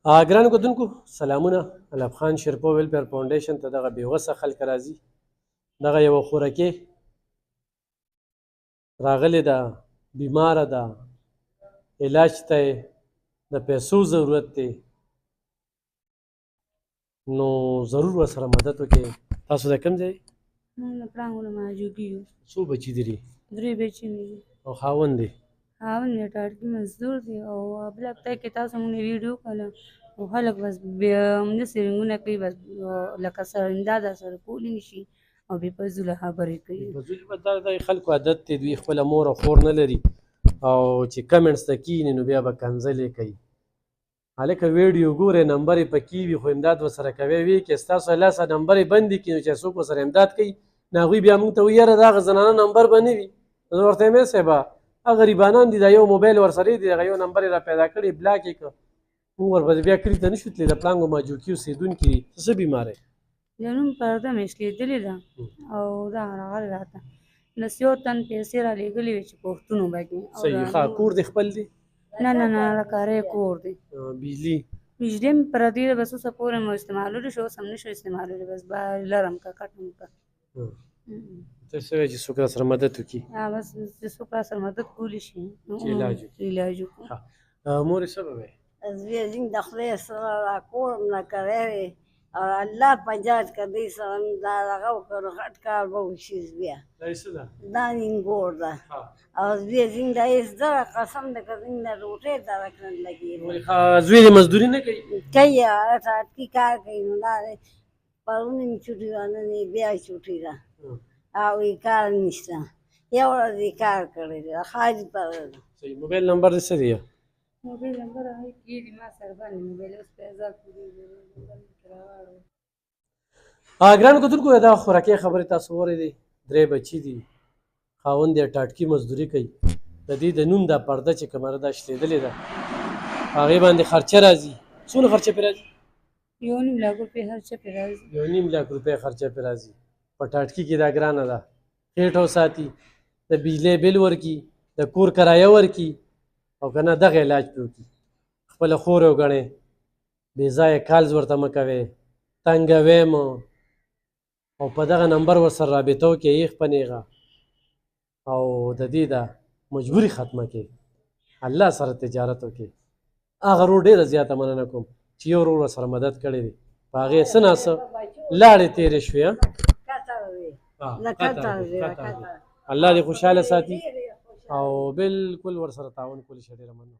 ګرانو کتونکو سلامونه. الف خان شیرپو ویلفیر فاونډیشن ته دغه بېوسه خلک راځي. دغه یوه خورکې راغلې ده، بیماره ده، علاج ته یې د پیسو ضرورت دی، نو ضرور ورسره مدد وکړئ. تاسو د کوم ځای؟ موږ د پړانګ نه جوګي یو. څو بچي دي؟ 3 بچي مې دي او خاوند دی؟ خاوند مې ټاټکي مزدور دی. او بل هفته کې تاسو مونږ ویډیو کړله او خلک بس همداسې رنګونه کوي، بس لکه سرنده ده سره کولی نه شي او بې فضوله خبرې کوي. فضولي به دا د خلکو عادت دی، دوی خپله مور او خور نه لري او چې کمنټس ته کښېني نو بیا به کنځلې کوي. هلکه ویډیو ګورئ، نمبر یې پکې وي خو امداد ورسره کوی وي که ستاسو لاسه نمبر یې بندې کړي نو چې څوک ورسره امداد کوي نو هغوی بیا موږ ته وایي یاره د هغه زنانه نمبر به نه وي. زه ورته وایم ای صاحبه هغه غریبانان دي، دا یو موبایل ورسره دی، هغه یو نمبر یې را پیدا کړی بلاک یې کړه، موږ ورپسې بیا کلي ته نه شو تللی. د پړانګو ماجوکي اوسېدونکي دي. څه بیماره یې؟ د نوم پرده مې شلېدلې ده او دا راغلی راته نس یو تن پیسې را لېږلې وې چې پښتون وبکې. صحیح. ښه کور دې خپل دی؟ نه نه نه د کاري کور دی. بجلي بجلي مې پردې ده، بس اوسه پورې مو استعمالولی شو، اوس هم نه شو استعمالولی، بس لرم که کټم که. ته څه وایې چې څوک را سره مدد وکړي؟ بس چې څوک را سره مدد کولی شي چې علاج وکړي. علاج وکړو. مورې څه به وایې؟ زوی زین د خدای سره راکوړم نه کوی وې او الله په جاج که دوی سره مې دا دغه وکړ نو غټ کار به وشي. زویه دا یې څه ده؟ دا نیمګور ده او زوی زین دا یې زره قسم ده که زین د روټۍ درک نه لګېږي. زوی دې مزدوري نه کوي؟ کوي ټاټکي کار کوي. نو دا دی پرون یې چوټي وه نن یې بیا چوټي ده او یې کار نشته. یو ورځ یې کار کړی دی خالي پره ده. صحیح. موبایل نمبر دې څه دی؟ موبایل نمبر هغې کې دي ما سره باندې موبایل اوس پیسې پورې ګرانو کتونکو دا خوراکي خبرې تاسو واورېدې. 3 بچي دي، خاوند یې ټاټکي مزدوري کوي. د دې د نوم دا پرده چې کومه ده دا شلېدلې ده، هغې باندې خرچه راځي. څونه خرچه پرې راځي؟ 1.5 لاک روپۍ خرچه پرې راځي. 1.5 لاک روپۍ خرچه پرې راځي. په ټاټکي کې دا ګرانه ده، خېټه وساتي، د بجلۍ بل ورکړي، د کور کرایه ورکړي او که نه دغه علاج پرې وکړي. خپله خور یې وګڼئ، بې ځایه کالز ورته مه کوئ، تنګوئ مه او په دغه نمبر ورسره رابطه وکړئ ایغ په نیغه او د دې دا مجبوري ختمه کړئ. الله سره تجارت وکړئ. هغه ورور ډېره زیاته مننه کوم چې یو ورور ورسره مدد کړی دی، په هغې څه ناڅه لاړې تېرې شوې. الله دې خوشحاله ساتي او بالکل ورسره تعاون کولی شي. ډېره مننه.